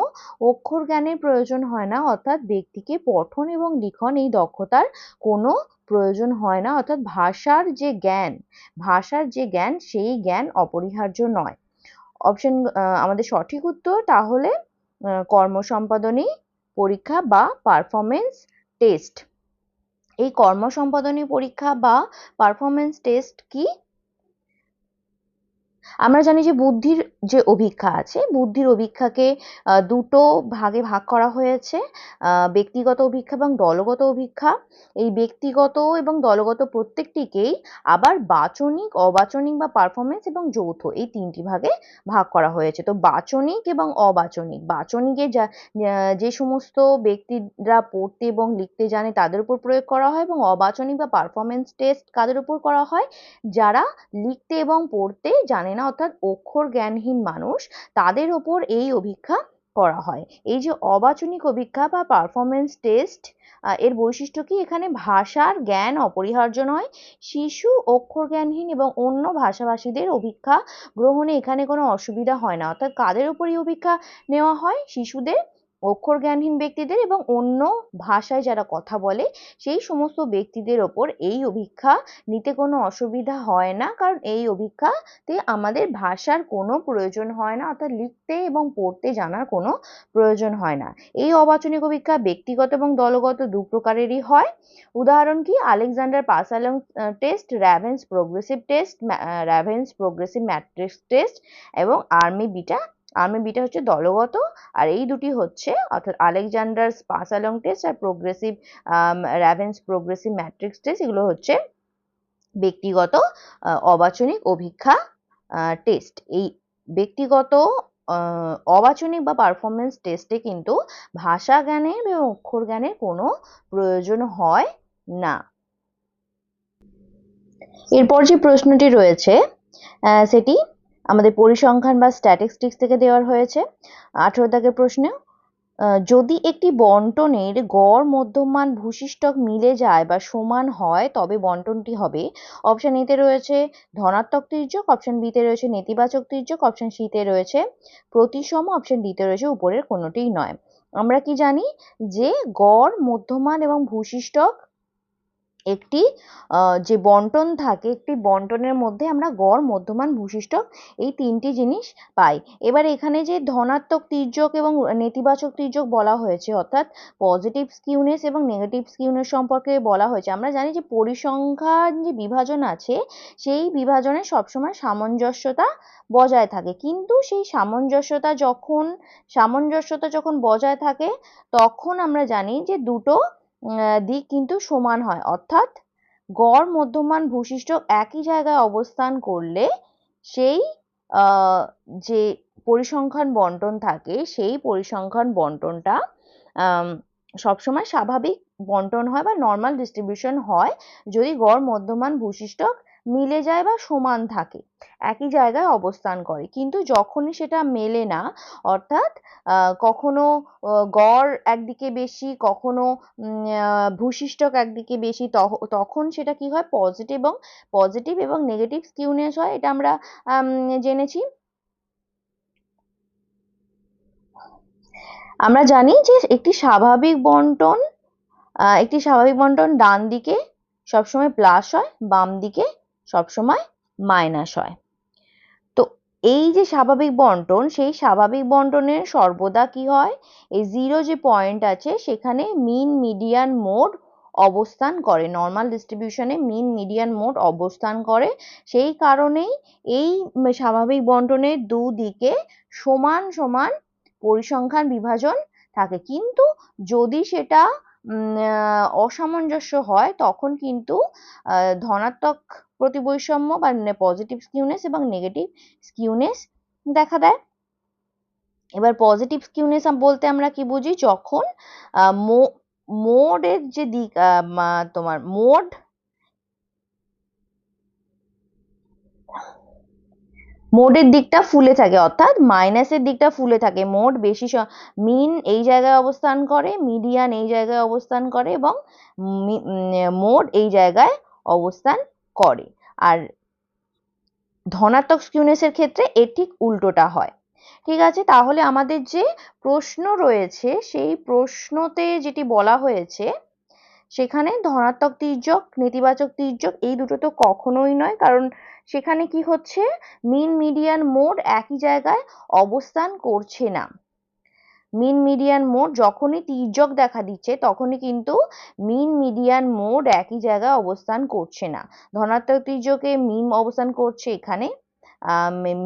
অক্ষর জ্ঞানের প্রয়োজন হয় না, অর্থাৎ ব্যক্তিকে পঠন এবং লিখন এই দক্ষতার কোনো প্রয়োজন হয় না, অর্থাৎ ভাষার যে জ্ঞান সেই জ্ঞান অপরিহার্য নয়। অপশন আমাদের সঠিক উত্তর তাহলে কর্মসম্পাদনী পরীক্ষা বা পারফরমেন্স টেস্ট। এই কর্মসম্পাদনী পরীক্ষা বা পারফরমেন্স টেস্ট কি? আমরা জানি যে বুদ্ধির যে অভিক্ষা আছে, বুদ্ধির অভিক্ষাকে দুটো ভাগে ভাগ করা হয়েছে, ব্যক্তিগত অভিক্ষা এবং দলগত অভিক্ষা। এই ব্যক্তিগত এবং দলগত প্রত্যেকটিকেই আবার বাচনিক, অবাচনিক বা পারফরমেন্স এবং যৌথ, এই তিনটি ভাগে ভাগ করা হয়েছে। তো বাচনিক এবং অবাচনিক, বাচনিকে যে সমস্ত ব্যক্তিরা পড়তে এবং লিখতে জানে তাদের উপর প্রয়োগ করা হয়, এবং অবাচনিক বা পারফরমেন্স টেস্ট কাদের উপর করা হয়? যারা লিখতে এবং পড়তে জানে না, অর্থাৎ অক্ষর জ্ঞানহীন মানুষ, তাদের ওপর এই অভিক্ষা করা হয়। এই যে অবাচনিক অভিক্ষা বা পারফরমেন্স টেস্ট, এর বৈশিষ্ট্য কি? এখানে ভাষার জ্ঞান অপরিহার্য নয়। শিশু, অক্ষর জ্ঞানহীন এবং অন্য ভাষাভাষীদের অভিক্ষা গ্রহণে এখানে কোনো অসুবিধা হয় না। অর্থাৎ কাদের উপর এই অভিক্ষা নেওয়া হয়? শিশুদের, অক্ষর জ্ঞানহীন ব্যক্তিদের এবং অন্য ভাষায় যারা কথা বলে সেই সমস্ত ব্যক্তিদের ওপর এই অভিক্ষা নিতে কোনো অসুবিধা হয় না, কারণ এই অভিক্ষাতে আমাদের ভাষার কোনো প্রয়োজন হয় না, অর্থাৎ লিখতে এবং পড়তে জানার কোনো প্রয়োজন হয় না। এই অবাচনিক অভিক্ষা ব্যক্তিগত এবং দলগত দু প্রকারেরই হয়। উদাহরণ কি? Alexander pass along test, Raven's progressive test, Raven's progressive matrix test এবং আর্মি বিটা হচ্ছে দলগত, আর এই দুটি হচ্ছে, অর্থাৎ আলেকজান্ডার পাসালং টেস্ট আর র্যাভেন্স প্রোগ্রেসিভ ম্যাট্রিক্স টেস্ট, এগুলো হচ্ছে ব্যক্তিগত অবাচনিক অভিক্ষা টেস্ট। এই ব্যক্তিগত অবাচনিক বা পারফরমেন্স টেস্টে কিন্তু ভাষা জ্ঞানের এবং অক্ষর জ্ঞানের কোনো প্রয়োজন হয় না। এরপর যে প্রশ্নটি রয়েছে সেটি আমাদের পরিসংখ্যান বা স্ট্যাটিস্টিক্স থেকে দেওয়া হয়েছে। 18 দাগের প্রশ্নে, যদি একটি বন্টনের গড় মধ্যমান ভূশিষ্টক মিলে যায় বা সমান হয় তবে বন্টনটি হবে। অপশন এতে রয়েছে ধনাত্মক তির্যক, অপশন বিতে রয়েছে নেতিবাচক তির্যক, অপশন সিতে রয়েছে প্রতিসম, অপশন ডিতে রয়েছে উপরের কোনোটিই নয়। আমরা কি জানি যে গড়, মধ্যমান এবং ভূশিষ্টক একটি যে বন্টন থাকে, একটি বন্টনের মধ্যে আমরা গড়, মধ্যমান, ভূশিষ্টক এই তিনটি জিনিস পাই। এবার এখানে যে ধনাত্মক তির্যক এবং নেতিবাচক তির্যক বলা হয়েছে, অর্থাৎ পজিটিভ স্কিউনেস এবং নেগেটিভ স্কিউনেস সম্পর্কে বলা হয়েছে। আমরা জানি যে পরিসংখ্যান যে বিভাজন আছে, সেই বিভাজনে সবসময় সামঞ্জস্যতা বজায় থাকে, কিন্তু সেই সামঞ্জস্যতা যখন বজায় থাকে, তখন আমরা জানি যে দুটো দিক কিন্তু সমান হয়, অর্থাৎ গড়, মধ্যমান, ভূশিষ্টক একই জায়গায় অবস্থান করলে সেই যে পরিসংখ্যান বন্টন থাকে, সেই পরিসংখ্যান বন্টনটা সবসময় স্বাভাবিক বন্টন হয় বা নর্মাল ডিস্ট্রিবিউশন হয়, যদি গড়, মধ্যমান, ভূশিষ্টক মিলে যায় বা সমান থাকে, একই জায়গায় অবস্থান করে। কিন্তু যখনই সেটা মেলে না, অর্থাৎ কখনো গড় একদিকে বেশি, কখনো ভূশিষ্টক একদিকে বেশি, তখন সেটা কি হয়, পজিটিভ এবং নেগেটিভ স্কিউনেস হয়। এটা আমরা জেনেছি। আমরা জানি যে একটি স্বাভাবিক বন্টন ডান দিকে সবসময় প্লাস হয়, বাম দিকে সবসময় মাইনাস হয়। তো এই যে স্বাভাবিক বন্টন, সেই স্বাভাবিক বন্টনের সর্বদা কি হয়, এই জিরো যে পয়েন্ট আছে সেখানে মিন, মিডিয়ান, মোড অবস্থান করে, নর্মাল ডিস্ট্রিবিউশনে মিন, মিডিয়ান, মোড অবস্থান করে। সেই কারণেই এই স্বাভাবিক বন্টনের দুদিকে সমান সমান পরিসংখ্যান বিভাজন থাকে। কিন্তু যদি সেটা অসামঞ্জস্য হয়, তখন কিন্তু ধনাত্মক প্রতিবৈষম্য বা পজিটিভ স্কিউনেস এবং নেগেটিভ স্কিউনেস দেখা দেয়। এবার পজিটিভ স্কিউনেস বলতে আমরা কি বুঝি, যখন মোডের যে দিক, তোমার মোডের দিকটা ফুলে থাকে, অর্থাৎ মাইনাসের দিকটা ফুলে থাকে। মোড বেশি, মিন এই জায়গায় অবস্থান করে, মিডিয়ান এই জায়গায় অবস্থান করে এবং মোড এই জায়গায় অবস্থান করে। আর ধনাত্মক স্কিউনেসের ক্ষেত্রে এর ঠিক উল্টোটা হয়। ঠিক আছে, তাহলে আমাদের যে প্রশ্ন রয়েছে, সেই প্রশ্নতে যেটি বলা হয়েছে, সেখানে ধনাত্মক তির্যক, নেতিবাচক তির্যক এই দুটো তো কখনোই নয়, কারণ সেখানে কি হচ্ছে, মিন, মিডিয়ান, মোড একই জায়গায় অবস্থান করছে না। মিন, মিডিয়ান, মোড যখনই তির্যক দেখা দিচ্ছে, তখনই কিন্তু মিন, মিডিয়ান, মোড একই জায়গায় অবস্থান করছে না। ধনাত্মক তির্যকে মিন অবস্থান করছে এখানে,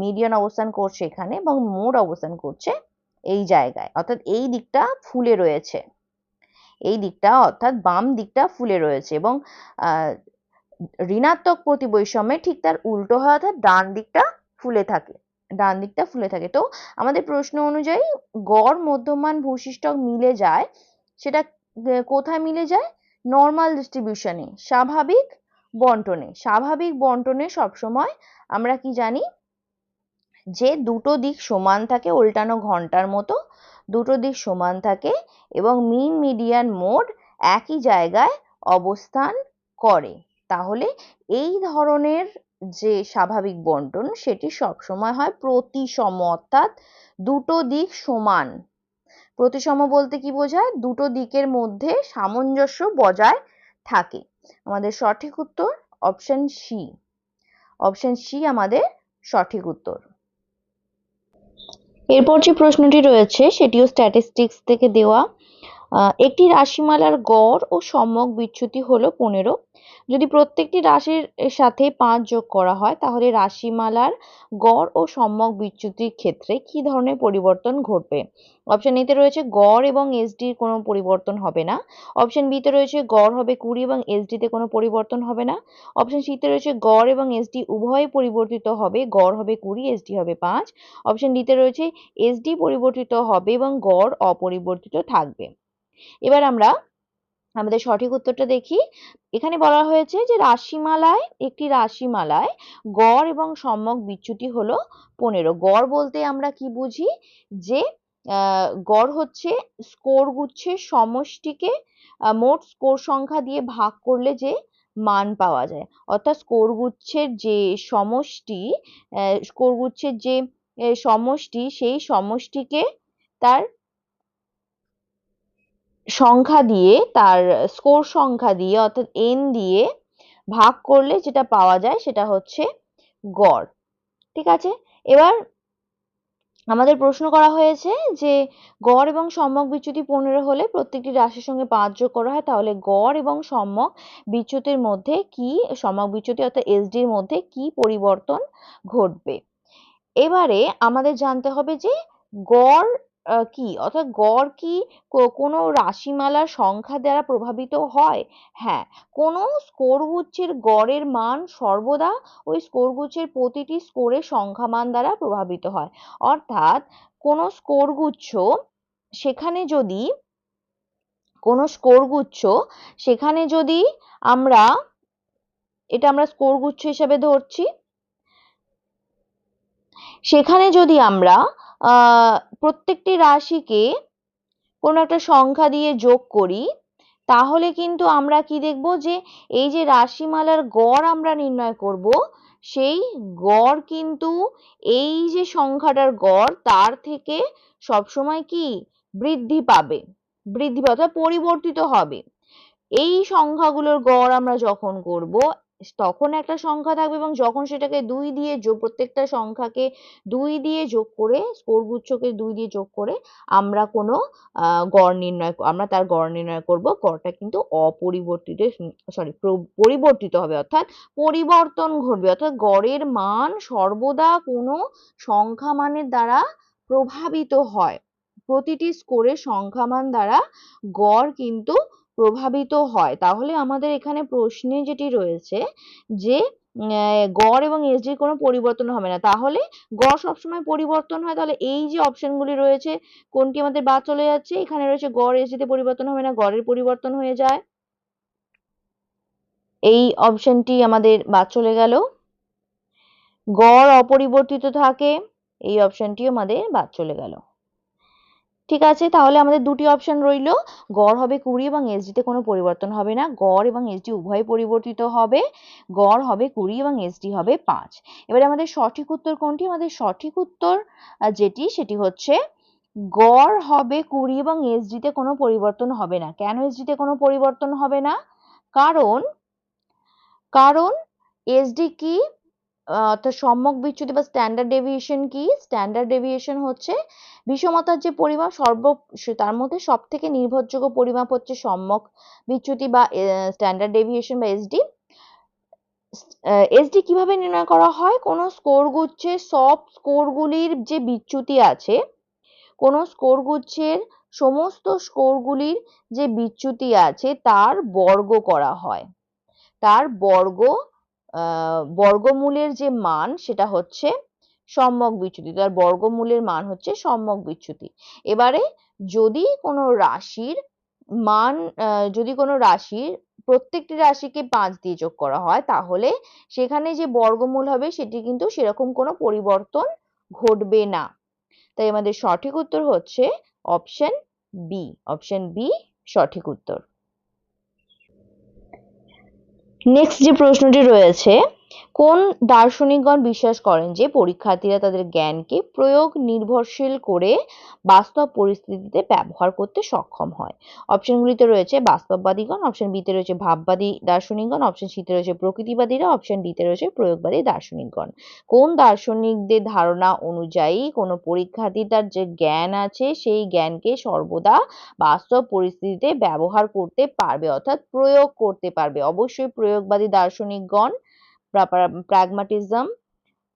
মিডিয়ান অবস্থান করছে এখানে, এবং মোড অবস্থান করছে এই জায়গায়, অর্থাৎ এই দিকটা ফুলে রয়েছে, এই দিকটা অর্থাৎ বাম দিকটা ফুলে রয়েছে। এবং ঋণাত্মক প্রতিবৈষম্যে ঠিক তার উল্টো হয়, অর্থাৎ ডান দিকটা ফুলে থাকে। তো আমাদের প্রশ্ন অনুযায়ী গড়, মধ্যমান, ভূশিষ্টক মিলে যায়, সেটা কোথায় মিলে যায়, নর্মাল ডিস্ট্রিবিউশনে, স্বাভাবিক বন্টনে সবসময় আমরা কি জানি, যে দুটো দিক সমান থাকে, উল্টানো ঘন্টার মতো দুটো দিক সমান থাকে, এবং মিন, মিডিয়ান, মোড একই জায়গায় অবস্থান করে। তাহলে এই ধরনের যে স্বাভাবিক বন্টন, সেটি সবসময় হয় প্রতিসম, অর্থাৎ দুটো দিক সমান। প্রতিসম বলতে কি বোঝায়, দুটো দিকের মধ্যে সামঞ্জস্য বজায় থাকে। আমাদের সঠিক উত্তর অপশন সি আমাদের সঠিক উত্তর। এরপর যে প্রশ্নটি রয়েছে সেটিও স্ট্যাটিস্টিক্স থেকে দেওয়া। একটি রাশিমালার গড় ও সম্যক বিচ্যুতি হলো 15। যদি প্রত্যেকটি রাশির সাথে 5 যোগ করা হয়, তাহলে রাশিমালার গড় ও সম্যক বিচ্যুতির ক্ষেত্রে কি ধরনের পরিবর্তন ঘটবে? অপশন এতে রয়েছে গড় এবং এসডির কোনো পরিবর্তন হবে না। অপশন বিতে রয়েছে গড় হবে 20 এবং এসডিতে কোনো পরিবর্তন হবে না। অপশন সিতে রয়েছে গড় এবং এসডি উভয়ই পরিবর্তিত হবে, গড় হবে 20, এসডি হবে 5। অপশন ডিতে রয়েছে এসডি পরিবর্তিত হবে এবং গড় অপরিবর্তিত থাকবে। এবার আমরা আমাদের সঠিক উত্তরটা দেখি। এখানে বলা হয়েছে যে একটি রাশিমালায় গড় এবং সম্যক বিচ্যুতি হলো 15। গড় বলতে আমরা কি বুঝি, যে গড় হচ্ছে স্কোর গুচ্ছের সমষ্টিকে মোট স্কোর সংখ্যা দিয়ে ভাগ করলে যে মান পাওয়া যায়, অর্থাৎ স্কোর গুচ্ছের যে সমষ্টি, সেই সমষ্টিকে তার সংখ্যা দিয়ে, তার স্কোর সংখ্যা দিয়ে অর্থাৎ n দিয়ে ভাগ করলে যেটা পাওয়া যায় সেটা হচ্ছে গড়। ঠিক আছে, এবার আমাদের প্রশ্ন করা হয়েছে যে গড় এবং সম্যক বিচ্যুতি 15 হলে প্রত্যেকটি রাশির সঙ্গে 5 যোগ করা হয়, তাহলে গড় এবং সম্যক বিচ্যুতির মধ্যে কি, সম্যক বিচ্যুতি অর্থাৎ এসডির মধ্যে কি পরিবর্তন ঘটবে। এবারে আমাদের জানতে হবে যে গড় কি, অর্থাৎ গড় কি কোনো রাশিমালার সংখ্যা দ্বারা প্রভাবিত হয়। হ্যাঁ, কোনো স্কোর গুচ্ছের গড়ের মান সর্বদা ওই স্কোর গুচ্ছের প্রতিটি স্কোরের সংখ্যা মান দ্বারা প্রভাবিত হয়। অর্থাৎ কোনো স্কোর গুচ্ছ সেখানে যদি কোনো স্কোর গুচ্ছ সেখানে যদি আমরা, এটা আমরা স্কোর গুচ্ছ হিসেবে ধরছি, সেখানে যদি আমরা প্রত্যেকটি রাশিকে কোনো একটা সংখ্যা দিয়ে যোগ করি, তাহলে কিন্তু আমরা কি দেখব যে এই যে রাশিমালার গড় আমরা নির্ণয় করব, সেই গড় কিন্তু এই যে সংখ্যাটার গড় তার থেকে সবসময় কি বৃদ্ধি পাবে, অর্থাৎ পরিবর্তিত হবে। এই সংখ্যাগুলোর গড় আমরা যখন করব তখন একটা সংখ্যা থাকবে, এবং যখন সেটাকে 2 দিয়ে যোগ, প্রত্যেকটা সংখ্যাকে 2 দিয়ে যোগ করে, স্কোর গুচ্ছকে 2 দিয়ে যোগ করে আমরা কোনো গড় নির্ণয়, আমরা তার গড় নির্ণয় করব। গড়টা কিন্তু অপরিবর্তিত, পরিবর্তিত হবে, অর্থাৎ পরিবর্তন ঘটবে, অর্থাৎ গড়ের মান সর্বদা কোনো সংখ্যা মানের দ্বারা প্রভাবিত হয়। প্রতিটি স্কোরের সংখ্যা মান দ্বারা গড় কিন্তু প্রভাবিত হয়। তাহলে আমাদের এখানে প্রশ্নে যেটি রয়েছে যে গড় এবং এসডির কোনো পরিবর্তন হবে না, তাহলে গড় সবসময় পরিবর্তন হয়, তাহলে এই যে অপশনগুলি রয়েছে কোনটি আমাদের বাদ চলে যাচ্ছে, এখানে রয়েছে গড় এসডিতে পরিবর্তন হবে না, গড়ের পরিবর্তন হয়ে যায়, এই অপশনটি আমাদের বাদ চলে গেল। গড় অপরিবর্তিত থাকে, এই অপশনটিও আমাদের বাদ চলে গেল। ঠিক আছে, তাহলে আমাদের দুটি অপশন রইল, গড় হবে 20 এবং এসডিতে কোনো পরিবর্তন হবে না, গড় এবং এসডি উভয় পরিবর্তিত হবে, গড় হবে 20 এবং এসডি হবে 5। এবারে আমাদের সঠিক উত্তর কোনটি, আমাদের সঠিক উত্তর যেটি সেটি হচ্ছে গড় হবে 20 এবং এসডিতে কোনো পরিবর্তন হবে না। কেন এসডিতে কোনো পরিবর্তন হবে না? কারণ কারণ এসডি কি, অর্থাৎ সম্যক বিচ্যুতি বা স্ট্যান্ডার্ড ডেভিয়েশন কি, স্ট্যান্ডার্ড ডেভিয়েশন হচ্ছে বিষমতার যে পরিমাপ তার মধ্যে সব থেকে নির্ভরযোগ্য পরিমাপ হচ্ছে সম্যক বিচ্যুতি বা স্ট্যান্ডার্ড ডেভিয়েশন বা এসডি। এসডি কিভাবে নির্ণয় করা হয়, কোনো স্কোর গুচ্ছের সব স্কোরগুলির যে বিচ্যুতি আছে, কোনো স্কোর গুচ্ছের সমস্ত স্কোরগুলির যে বিচ্যুতি আছে তার বর্গ করা হয়, তার বর্গমূলের যে মান সেটা হচ্ছে সম্যক বিচ্যুতি, তার বর্গমূলের মান হচ্ছে সম্যক বিচ্যুতি। এবারে যদি কোনো রাশির মান, যদি কোনো রাশির প্রত্যেকটি রাশিকে 5 দিয়ে যোগ করা হয়, তাহলে সেখানে যে বর্গমূল হবে সেটি কিন্তু সেরকম কোনো পরিবর্তন ঘটবে না। তাই আমাদের সঠিক উত্তর হচ্ছে অপশন বি, অপশন বি সঠিক উত্তর। নেক্সট যে প্রশ্নটি রয়েছে, কোন দার্শনিকগণ বিশ্বাস করেন যে পরীক্ষার্থীরা তাদের জ্ঞানকে প্রয়োগ নির্ভরশীল করে বাস্তব পরিস্থিতিতে ব্যবহার করতে সক্ষম হয়। অপশনগুলিতে রয়েছে বাস্তববাদীগণ, অপশন বিতে রয়েছে ভাববাদী দার্শনিকগণ, অপশন সিতে রয়েছে প্রকৃতিবাদীরা, অপশন ডিতে রয়েছে প্রয়োগবাদী দার্শনিকগণ। কোন দার্শনিকদের ধারণা অনুযায়ী কোনো পরীক্ষার্থী তার যে জ্ঞান আছে সেই জ্ঞানকে সর্বদা বাস্তব পরিস্থিতিতে ব্যবহার করতে পারবে, অর্থাৎ প্রয়োগ করতে পারবে। অবশ্যই প্রয়োগবাদী দার্শনিকগণ। প্রাগমাটিজম,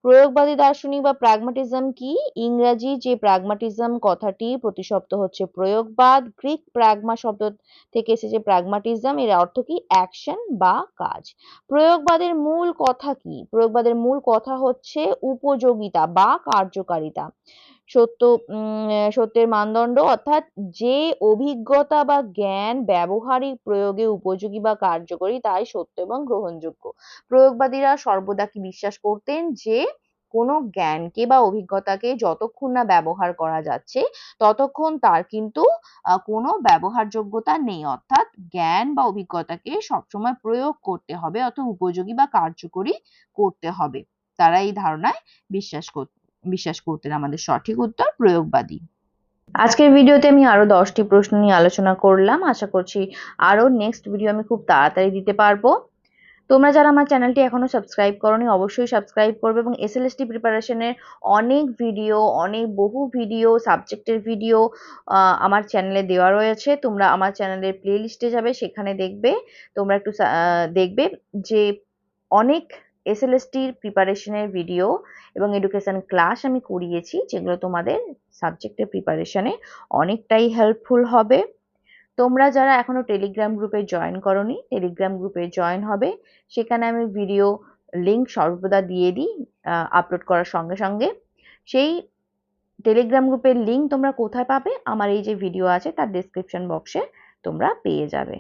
প্রয়োগবাদী দার্শনিক বা প্রাগমাটিজম কি, ইংরাজি যে প্রাগমাটিজম কথাটি প্রতিশব্দ হচ্ছে প্রয়োগবাদ, গ্রিক প্রাগমা শব্দ থেকে এসেছে প্রাগমাটিজম, এর অর্থ কি অ্যাকশন বা কাজ। প্রয়োগবাদের মূল কথা কি, প্রয়োগবাদের মূল কথা হচ্ছে উপযোগিতা বা কার্যকারিতা। সত্যের মানদণ্ড, অর্থাৎ যে অভিজ্ঞতা বা জ্ঞান ব্যবহারিক প্রয়োগে উপযোগী বা কার্যকরী তাই সত্য এবং গ্রহণযোগ্য। প্রয়োগবাদীরা সর্বদা কি বিশ্বাস করতেন যে কোনো জ্ঞানকে বা অভিজ্ঞতাকে যতক্ষণ না ব্যবহার করা যাচ্ছে ততক্ষণ তার কিন্তু কোনো ব্যবহারযোগ্যতা নেই, অর্থাৎ জ্ঞান বা অভিজ্ঞতাকে সবসময় প্রয়োগ করতে হবে, অর্থাৎ উপযোগী বা কার্যকরী করতে হবে। তারা এই ধারণায় বিশ্বাস করতেন। আমাদের সঠিক উত্তর প্রয়োগবাদী। আজকের ভিডিওতে আমি আরো 10টি প্রশ্ন নিয়ে আলোচনা করলাম। আশা করছি আরো নেক্সট ভিডিও আমি খুব তাড়াতাড়ি দিতে পারবো। তোমরা যারা আমার চ্যানেলটি এখনো সাবস্ক্রাইব করোনি অবশ্যই সাবস্ক্রাইব করবে, এবং এসএলএসটি প্রিপারেশনের অনেক ভিডিও, বহু ভিডিও, সাবজেক্টের ভিডিও আমার চ্যানেলে দেওয়া রয়েছে। তোমরা আমার চ্যানেলের প্লে লিস্টে যাবে, সেখানে দেখবে, তোমরা একটু দেখবে যে অনেক এসএলএসটির প্রিপারেশনের ভিডিও এবং এডুকেশন ক্লাস আমি করিয়েছি, যেগুলো তোমাদের সাবজেক্টের প্রিপারেশনে অনেকটাই হেল্পফুল হবে। তোমরা যারা এখনো টেলিগ্রাম গ্রুপে জয়েন করোনি, টেলিগ্রাম গ্রুপে জয়েন হবে। সেখানে আমি ভিডিও লিংক সর্বদা দিয়ে দিই আপলোড করার সঙ্গে সঙ্গে। সেই টেলিগ্রাম গ্রুপের লিংক তোমরা কোথায় পাবে? আমার এই যে ভিডিও আছে তার ডেসক্রিপশন বক্সে তোমরা পেয়ে যাবে।